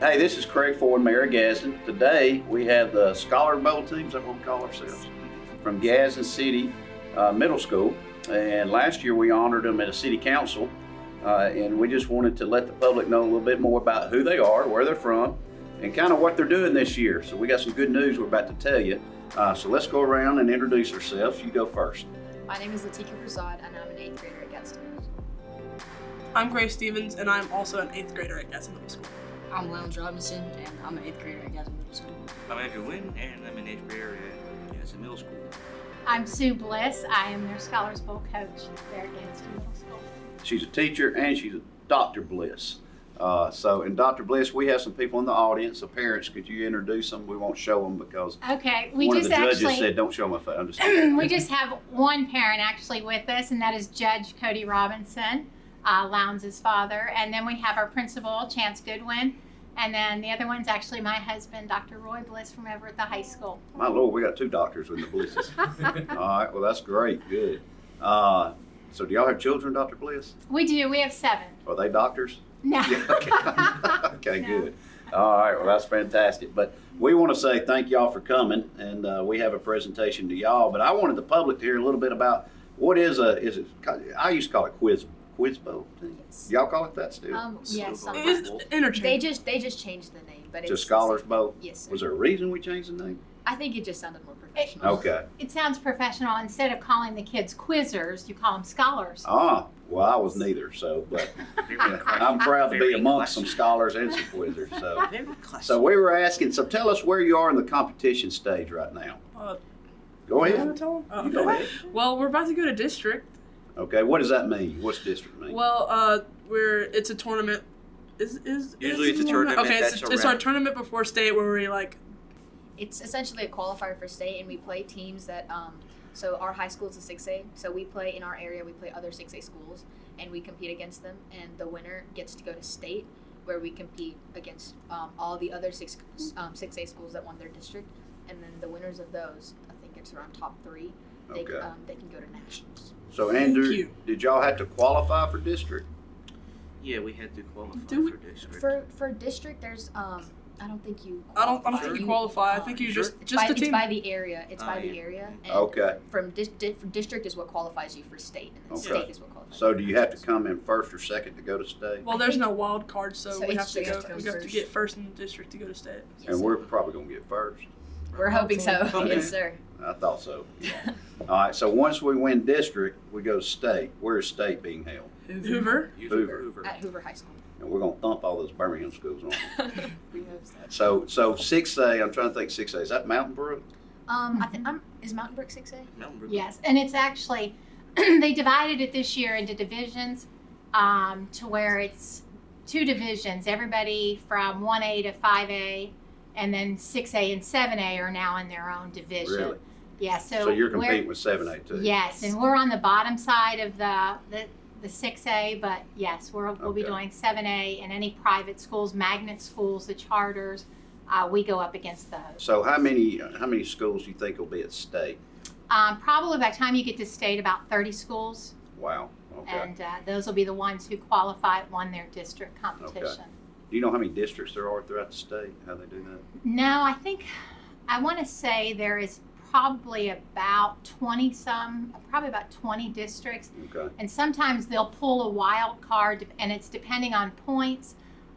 Hey, this is Craig Ford, Mayor of Gadsden. Today we have the Scholar Bowl teams, that's what we call ourselves, from Gadsden City Middle School. And last year we honored them at a city council, and we just wanted to let the public know a little bit more about who they are, where they're from, and kind of what they're doing this year. So we got some good news we're about to tell you. So let's go around and introduce ourselves. You go first. My name is Latika Prasad, and I'm an 8th grader at Gadsden. I'm Grace Stevens, and I'm also an 8th grader at Gadsden Middle School. I'm Lowndes Robinson, and I'm an 8th grader at Gadsden Middle School. I'm Andrew Wynn, and I'm an 8th grader at Gadsden Middle School. I'm Sue Bliss. I am their Scholars Bowl coach there at Gadsden Middle School. She's a teacher and she's a Dr. Bliss. And Dr. Bliss, we have some people in the audience, the parents. Could you introduce them? We won't show them because okay, one of the judges said don't show my face. I'm just we just have one parent actually with us, and that is Judge Cody Robinson, Lowndes' father. And then we have our principal, Chance Goodwin. And then the other one's actually my husband, Dr. Roy Bliss, from over at the high school. My Lord, we got 2 doctors with the Blisses. All right, well, that's great. Good. So do y'all have children, Dr. Bliss? We do. We have 7. Are they doctors? No. Yeah, okay, No. good. All right, well, that's fantastic. But we want to say thank y'all for coming, and we have a presentation to y'all. But I wanted the public to hear a little bit about what I used to call it quiz bowl. Yes. Y'all call it that still? Yes, It's sometimes. interchangeable. They just changed the name, but To it's Scholars Bowl? Yes, sir. Was there a reason we changed the name? I think it just sounded more professional. Okay. It sounds professional. Instead of calling the kids quizzers, you call them scholars. Well, I was neither, but I'm proud to be amongst some scholars and some quizzers. So we were asking, so tell us where you are in the competition stage right now. Go You ahead. wanna tell 'em? Oh, You go okay. ahead. Well, we're about to go to district. Okay, what does that mean? What's district mean? Well, it's a tournament. Usually it's a tournament Okay, that's it's our around- tournament before state where we It's essentially a qualifier for state, and we play teams that, so our high school is a 6A, so we play in our area, we play other 6A schools, and we compete against them, and the winner gets to go to state, where we compete against all the other 6A schools that won their district, and then the winners of those, I think it's around top 3, they Okay. can go to nationals. So Andrew, you. did y'all have to qualify for district? Yeah, we had to qualify Do we- for district. For district, there's I don't think you. I don't qualify. think you qualify. I think you Sure. just It's the by, team. It's by the area. It's Oh, by the yeah. area. And Okay. From district is what qualifies you for state, and then Okay. state is what qualifies. So you do for you have to nationals. come in first or second to go to state? Well, there's no wild card, so So we it's have to just go. goes We have to first. get first in the district to go to state. Yes, And sir. we're probably gonna get first. We're hoping so. Okay. Yes, sir. I thought so. All right, so once we win district, we go to state. Where is state being held? Hoover. Hoover. At Hoover High School. And we're gonna thump all those Birmingham schools on. We hope so. So 6A, I'm trying to think 6A, is that Mountain Brook? I think is Mountain Brook 6A? Mountain Brook. Yes, and it's actually, they divided it this year into divisions to where it's 2 divisions. Everybody from 1A to 5A, and then 6A and 7A are now in their own division. Really? Yeah, So you're competing with 7A too? Yes, and we're on the bottom side of the 6A, but yes, we'll be Okay. doing 7A, and any private schools, magnet schools, the charters, we go up against those. So how many schools do you think will be at state? Probably by the time you get to state, about 30 schools. Wow, okay. And those will be the ones who qualify, won their district competition. Do you know how many districts there are throughout the state, how they do that? No, I want to say there is probably about 20 districts. Okay, And sometimes they'll pull a wild card, and it's depending on points.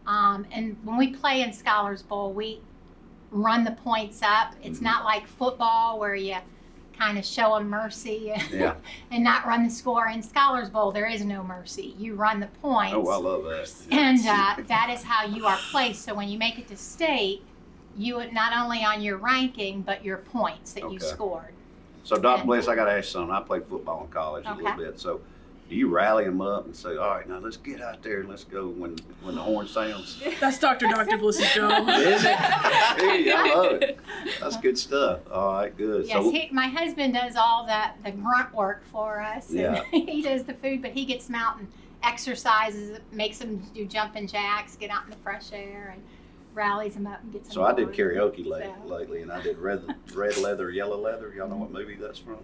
And when we play in Scholars Bowl, we run the points up. It's not like football where you kind of show them mercy yeah. and not run the score. In Scholars Bowl, there is no mercy. You run the points. Oh, I love that. And that is how you are placed. So when you make it to state, you not only on your ranking, but your points that you Okay. scored. So Dr. Bliss, I got to ask you something. I played football in college a little Okay. bit. So do you rally them up and say, all right, now let's get out there and let's go when the horn sounds? That's Dr. Bliss's job. Is it? Hey, I love it. That's good stuff. All right, good. Yes, So, my husband does all the grunt work for us. And Yeah. he does the food, but he gets them out and exercises, makes them do jumping jacks, get out in the fresh air, and rallies them up and gets them. so I did going. karaoke So- lately, and I did red leather, yellow leather. Y'all know what movie that's from?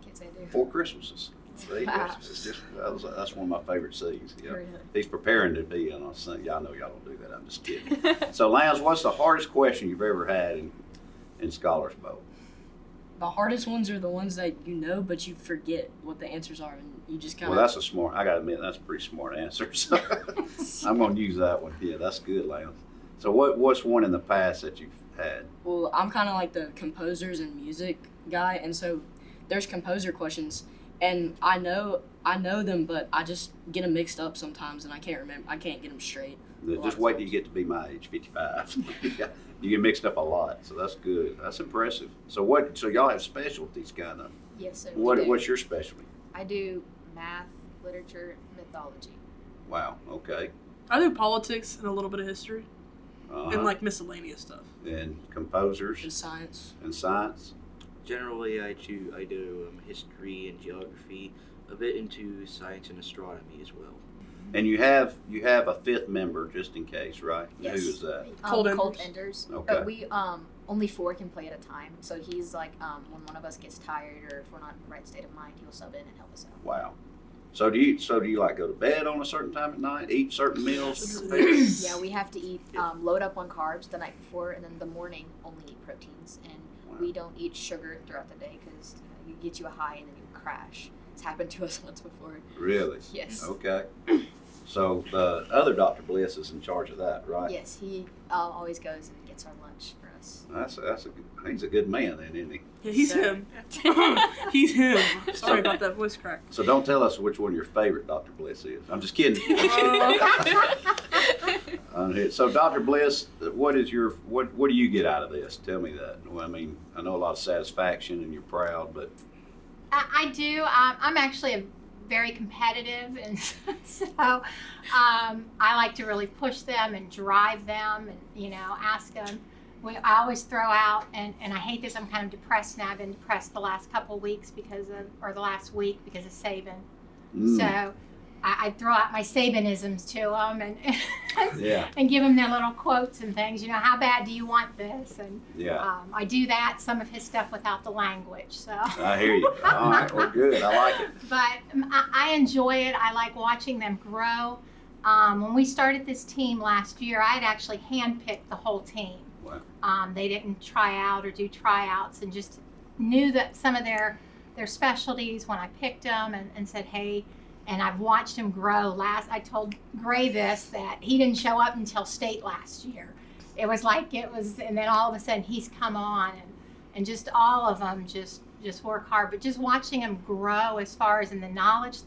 Can't say I do. 4 Christmases. See, that's one of my favorite scenes. Yeah. Really? He's preparing to be in a scene. Y'all know y'all don't do that. I'm just kidding. So, Lance, what's the hardest question you've ever had in Scholars Bowl? The hardest ones are the ones that you know, but you forget what the answers are, and you just kind Well, of. that's I gotta admit, that's a pretty smart answer. So I'm gonna use that one. Yeah, that's good, Lance. So what's one in the past that you've had? Well, I'm kind of like the composers and music guy, and so there's composer questions, and I know them, but I just get them mixed up sometimes, and I can't get them straight. Just wait till you get to be my age, 55. You get mixed up a lot, so that's good. That's impressive. So so y'all have specialties, kind of. Yes, sir. What's your specialty? I do math, literature, mythology. Wow. Okay. I do politics and a little bit of history Uh-huh. and like miscellaneous stuff. And composers In science. and science. Generally, I do history and geography, a bit into science and astronomy as well. And you have a fifth member just in case, right? Yes. Who is that? Cold Cold Enders. Enders. Okay. But we only 4 can play at a time. So he's like when one of us gets tired or if we're not in the right state of mind, he'll sub in and help us out. Wow. So do you like go to bed on a certain time at night? Eat certain meals? Yeah, we have to eat load up on carbs the night before, and then the morning only eat proteins, and we don't eat sugar throughout the day because you get you a high and then you crash. It's happened to us once before. Really? Yes. Okay. So the other Dr. Bliss is in charge of that, right? Yes, he always goes and gets our lunch for us. He's a good man then, isn't he? Yeah, he's So- him. He's him. Sorry about that voice crack. So don't tell us which one your favorite Dr. Bliss is. I'm just kidding. So Dr. Bliss, what do you get out of this? Tell me that. Well, I mean, I know a lot of satisfaction and you're proud, but I do. I'm actually very competitive, and so I like to really push them and drive them, and ask them. I always throw out, and I hate this. I'm kind of depressed now. I've been depressed the last couple of weeks the last week because of Saban. So I throw out my Sabanisms to them and yeah, and give them their little quotes and things. How bad do you want this? And yeah. I do that. Some of his stuff without the language. So I hear you. All right, well, good. I like it. but I enjoy it. I like watching them grow. When we started this team last year, I had actually handpicked the whole team. Wow. They didn't try out or do tryouts, and just knew that some of their specialties when I picked them, and said, hey, and I've watched him grow. I told Gray that he didn't show up until state last year. It was, and then all of a sudden he's come on, and just all of them just work hard. But just watching them grow as far as in the knowledge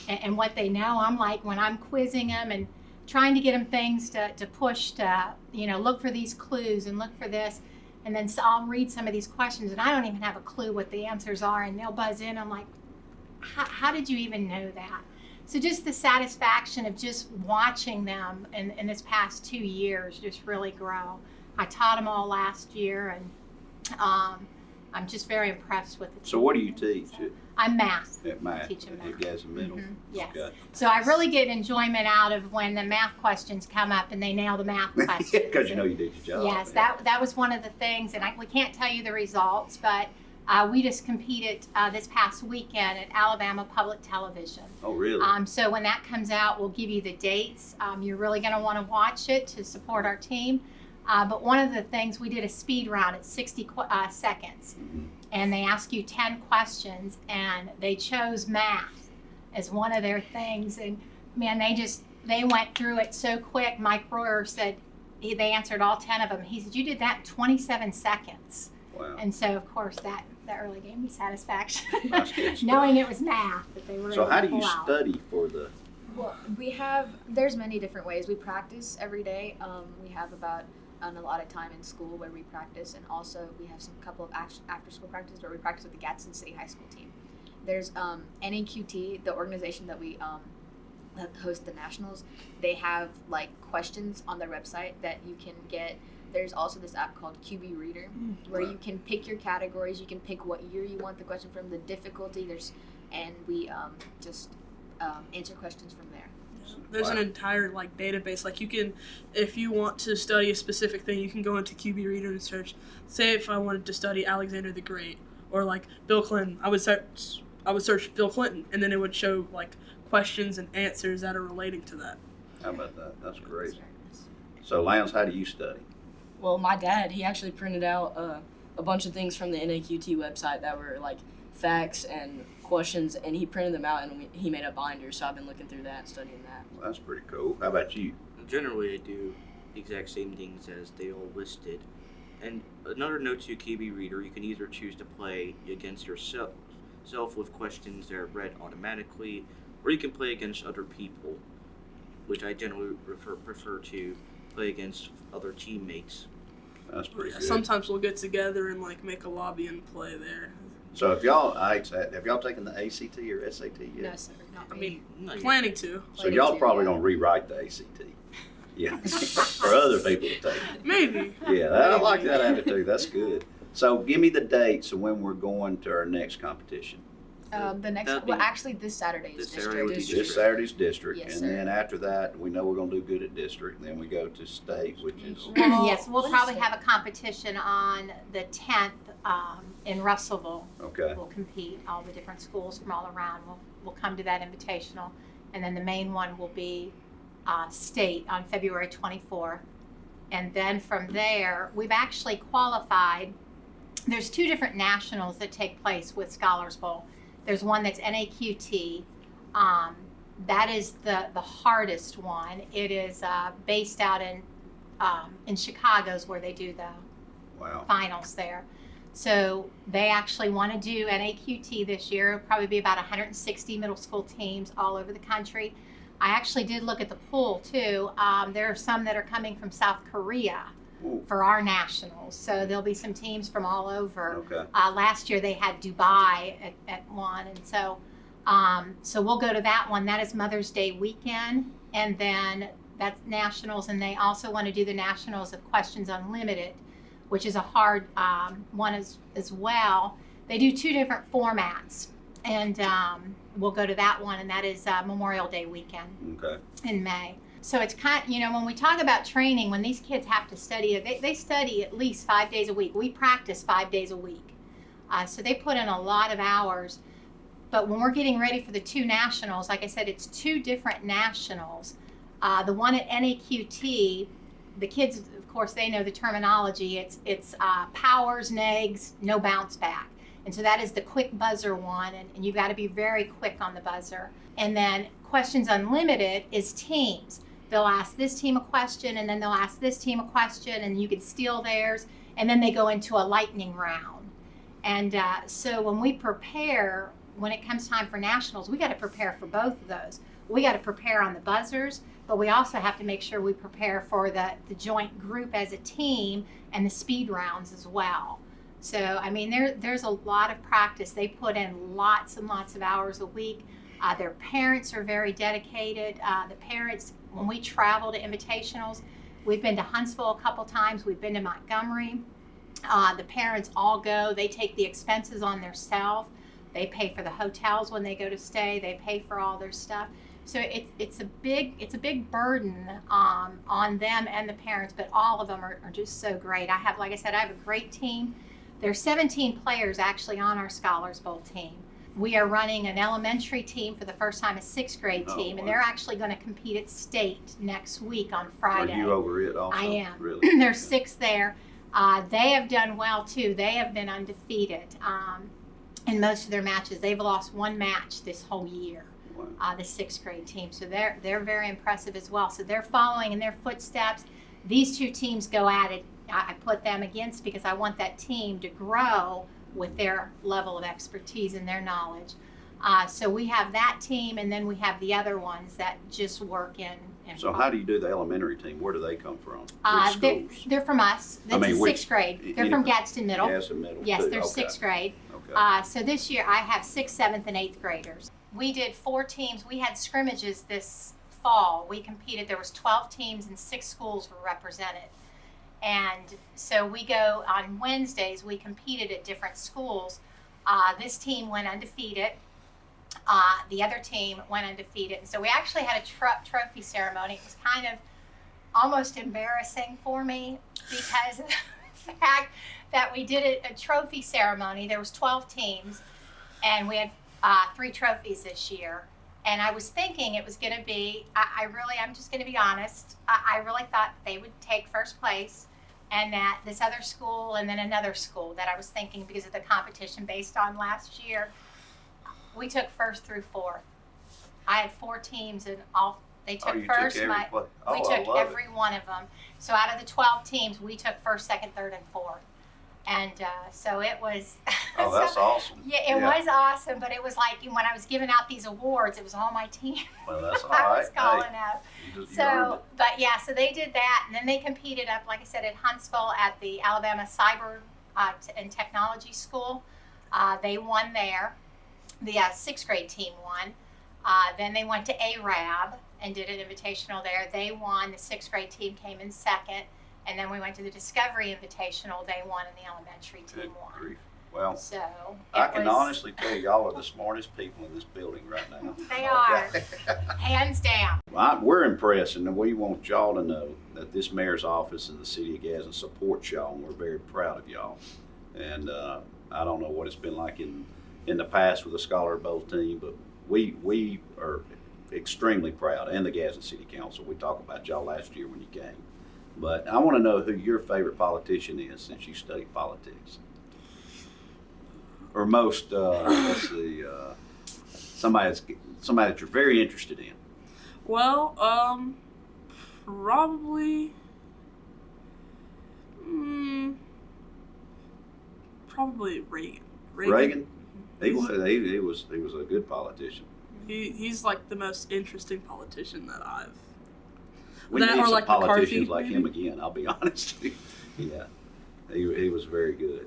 and what they know, I'm like, when I'm quizzing them and trying to get them things to push to, look for these clues and look for this. And then I'll read some of these questions and I don't even have a clue what the answers are, and they'll buzz in. I'm like, how did you even know that? So just the satisfaction of just watching them in this past 2 years just really grow. I taught them all last year, and I'm just very impressed with the team. So what do you teach I'm math. at math? Teach them At math. Gadsden Middle? Yes. Okay. So I really get enjoyment out of when the math questions come up and they nail the math questions. Because you did your job. Yes, yeah. that was one of the things, and we can't tell you the results, but we just competed this past weekend at Alabama Public Television. Oh, really? So when that comes out, we'll give you the dates. You're really going to want to watch it to support our team. But one of the things, we did a speed round at 60 seconds, and they ask you 10 questions, and they chose math as one of their things. And man, they went through it so quick. Mike Royer said they answered all 10 of them. He said, you did that in 27 seconds. Wow. And so, of course, that really gave me satisfaction, That's good stuff. knowing it was math that they were So able how to do you pull out. study for the? Well, there's many different ways. We practice every day. We have about a lot of time in school where we practice, and also we have some couple of after school practice where we practice with the Gadsden City High School team. There's NEQT, the organization that we that host the nationals. They have questions on their website that you can get. There's also this app called QB Reader where you can pick your categories. You can pick what year you want the question from, the difficulty. And we just answer questions from there. There's an entire database. You can, if you want to study a specific thing, you can go into QB Reader and search. Say if I wanted to study Alexander the Great or Bill Clinton, I would I would search Bill Clinton, and then it would show like questions and answers that are relating to that. How about that? That's great. So, Lance, how do you study? Well, my dad, he actually printed out a bunch of things from the NAQT website that were like facts and questions, and he printed them out and he made a binder. So I've been looking through that, studying that. Well, that's pretty cool. How about you? Generally, I do the exact same things as they all listed. And another note to KB reader, you can either choose to play against yourself with questions that are read automatically, or you can play against other people, which I generally prefer to play against other teammates. That's pretty good. Sometimes we'll get together and like make a lobby and play there. So, if y'all, have y'all taken the ACT or SAT yet? No, sir, not I me. mean, Not yet. planning to. So, y'all probably gonna rewrite the ACT. Yeah, for other people to take. Maybe. Yeah, I like that attitude. That's good. So, give me the dates of when we're going to our next competition. The next, That'd well, be- actually, this Saturday is this district. Saturday would be This district. Saturday's district, Yes, and sir. then after that, we know we're gonna do good at district. And then we go to state, which is Yes, we'll What is probably it? have a competition on the 10th in Russellville. okay. We'll compete. All the different schools from all around will come to that invitational. And then the main one will be state on February 24th. And then from there, we've actually qualified. There's 2 different nationals that take place with Scholars Bowl. There's one that's NAQT. That is the hardest one. It is based out in Chicago's where they do the Wow. finals there. So they actually want to do NAQT this year. It'll probably be about 160 middle school teams all over the country. I actually did look at the pool too. There are some that are coming from South Korea Ooh. for our nationals. So there'll be some teams from all over. Okay. Last year they had Dubai at one, and so we'll go to that one. That is Mother's Day weekend, and then that's nationals, and they also want to do the nationals of Questions Unlimited, which is a hard one as well. They do 2 different formats, and we'll go to that one, and that is Memorial Day weekend Okay. in May. So it's kind of, when we talk about training, when these kids have to study, they study at least 5 days a week. We practice 5 days a week. So they put in a lot of hours. But when we're getting ready for the 2 nationals, like I said, it's 2 different nationals. The one at NAQT, the kids, of course, they know the terminology. It's powers, negs, no bounce back. And so that is the quick buzzer one, and you've got to be very quick on the buzzer. And then Questions Unlimited is teams. They'll ask this team a question, and then they'll ask this team a question, and you can steal theirs, and then they go into a lightning round. And so when we prepare, when it comes time for nationals, we got to prepare for both of those. We got to prepare on the buzzers, but we also have to make sure we prepare for the joint group as a team and the speed rounds as well. So, I mean, there's a lot of practice. They put in lots and lots of hours a week. Their parents are very dedicated. The parents, when we travel to invitationals, we've been to Huntsville a couple times. We've been to Montgomery. The parents all go. They take the expenses on themselves. They pay for the hotels when they go to stay. They pay for all their stuff. So it's a big burden on them and the parents, but all of them are just so great. Like I said, I have a great team. There's 17 players actually on our Scholars Bowl team. We are running an elementary team for the first time, a 6th grade Oh, team, and wow. they're actually going to compete at state next week on Friday. Are you over it also? I am. Really? There's 6 there. They have done well too. They have been undefeated in most of their matches. They've lost 1 match this whole year. Wow. The 6th grade team. So they're very impressive as well. So they're following in their footsteps. These 2 teams go at it. I put them against because I want that team to grow with their level of expertise and their knowledge. So we have that team, and then we have the other ones that just work in. So how do you do the elementary team? Where do they come from? Which schools? They're from us. That's mean, in which- 6th grade. They're from Gadsden Middle. Gadsden Middle. Yes, too. they're Okay. 6th grade. Okay. So this year I have 6th, 7th, and 8th graders. We did 4 teams. We had scrimmages this fall. We competed. There was 12 teams and 6 schools were represented. And so we go on Wednesdays, we competed at different schools. This team went undefeated. The other team went undefeated. And so we actually had a trophy ceremony. It was kind of almost embarrassing for me because of the fact that we did a trophy ceremony. There was 12 teams, and we had 3 trophies this year. And I was thinking it was going to be, I'm just going to be honest, I really thought they would take first place, and that this other school and then another school that I was thinking, because of the competition based on last year, we took first through fourth. I had 4 teams, and they took you first. took every play. We I took love every one of them. So out of the 12 teams, we took first, second, third, and fourth. And so it was. Oh, that's awesome. Yeah, it was awesome, but it was like when I was giving out these awards, it was all my team. Well, that's all I right. was calling up. You earned So, it. but yeah, so they did that, and then they competed up, like I said, at Huntsville at the Alabama Cyber and Technology School. They won there. The 6th grade team won. Then they went to ARAB and did an invitational there. They won. The 6th grade team came in second. And then we went to the Discovery Invitational. They won, and the elementary team Good won. grief. Well, So I it can was, honestly tell y'all are the smartest people in this building right now. They are. Okay. Hands down. We're impressed, and we want y'all to know that this mayor's office and the city of Gadsden supports y'all, and we're very proud of y'all. And I don't know what it's been like in the past with the Scholar Bowl team, but we are extremely proud, and the Gadsden City Council. We talked about y'all last year when you came. But I want to know who your favorite politician is, since you study politics. Or most, let's see, somebody that you're very interested in. Well, probably, probably Reagan. Reagan? He was a good politician. He's like the most interesting politician that I've. We That need or some like politicians McCarthy, like maybe? him again, I'll be honest with you. Yeah, he was very good.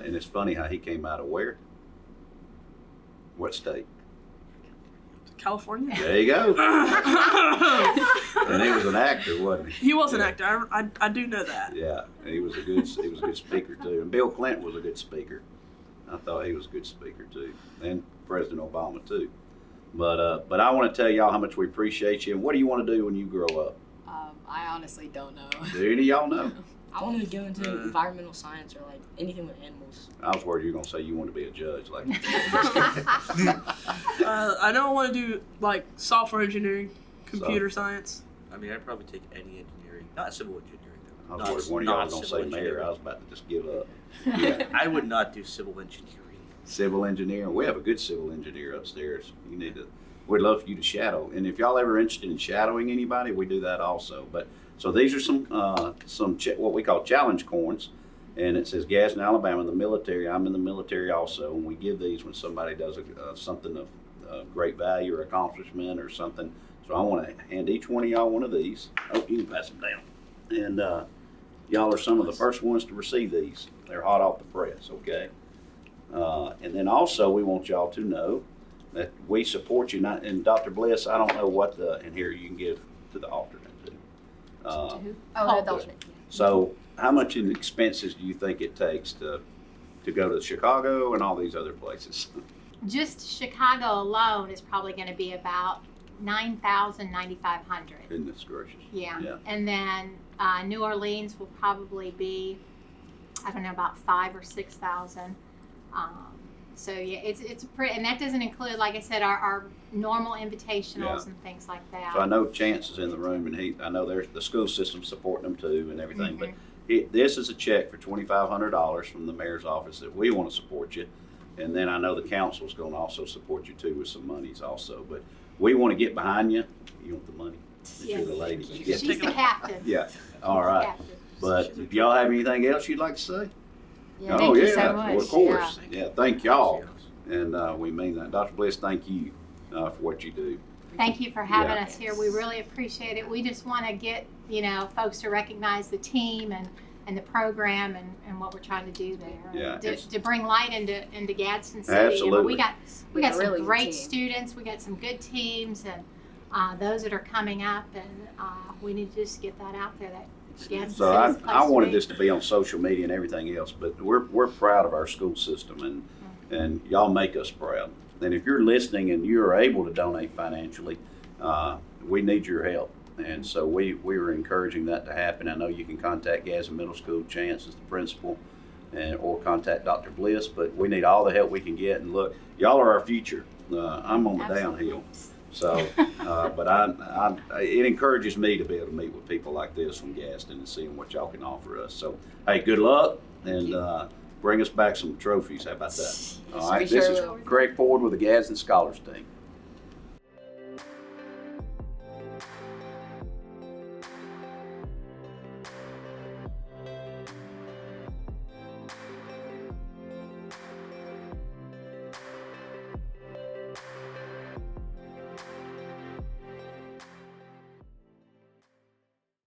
And it's funny how he came out of where? What state? California. There you go. And he was an actor, wasn't he? He was an Yeah. actor. I do know that. Yeah, he was a good speaker too. And Bill Clinton was a good speaker. I thought he was a good speaker too, and President Obama too. But I want to tell y'all how much we appreciate you. And what do you want to do when you grow up? I honestly don't know. Do any of y'all know? I wanted to go into environmental science or like anything with animals. I was worried you were gonna say you want to be a judge, like. I don't want to do like software engineering, computer science. I mean, I'd probably take any engineering, not civil engineering though. I was Not- worried one of y'all not was gonna civil say mayor. engineering. I was about to just give up. Yeah. I would not do civil engineering. Civil engineer. We have a good civil engineer upstairs. You need to. We'd love for you to shadow. And if y'all ever interested in shadowing anybody, we do that also. But so these are some what we call challenge coins, and it says Gadsden, Alabama, the military. I'm in the military also, and we give these when somebody does something of great value or accomplishment or something. So I want to hand each one of y'all one of these. Oh, you can pass them down. And y'all are some of the first ones to receive these. They're hot off the press. Okay. And then also we want y'all to know that we support you. Not, and Dr. Bliss, I don't know what and here you can give to the alternate too. Oh, Oh, the alternate. So how much in expenses do you think it takes to go to Chicago and all these other places? Just Chicago alone is probably going to be about $9,000, $9,500. Goodness gracious. Yeah. Yeah. And then New Orleans will probably be, I don't know, about 5,000 or 6,000. So yeah, it's pretty, and that doesn't include, like I said, our normal invitationals Yeah. and things like that. So I know Chance is in the room, and I know there's the school system supporting them too and everything. Mhm. But this is a check for $2,500 from the mayor's office that we want to support you, and then I know the council's going to also support you too with some monies also. But we want to get behind you. You want the money? Yes. You're the lady. She's the captain. Yeah. All She's the right. captain. But if y'all have anything else you'd like to say? Yeah, Oh, thank you yeah, so much. well, of course. Yeah. Yeah, thank y'all. And we mean that. Dr. Bliss, thank you for what you do. Thank you for having Yeah. us here. We really appreciate it. We just want to get, folks to recognize the team and the program and what we're trying to do there. Yeah, To bring light into Gadsden City. Absolutely. We got Yeah, some really great team. students. We got some good teams and those that are coming up, and we need to just get that out there. That Gadsden So City's a I place wanted to be. this to be on social media and everything else, but we're proud of our school system, and y'all make us proud. And if you're listening and you're able to donate financially, we need your help. And so we were encouraging that to happen. I know you can contact Gadsden Middle School. Chance is the principal, or contact Dr. Bliss. But we need all the help we can get. And look, y'all are our future. I'm on the downhill. So, but it encourages me to be able to meet with people like this from Gadsden and seeing what y'all can offer us. So, hey, good luck and bring us back some trophies. How about that? All right, We this sure is will. Greg Ford with the Gadsden Scholars team.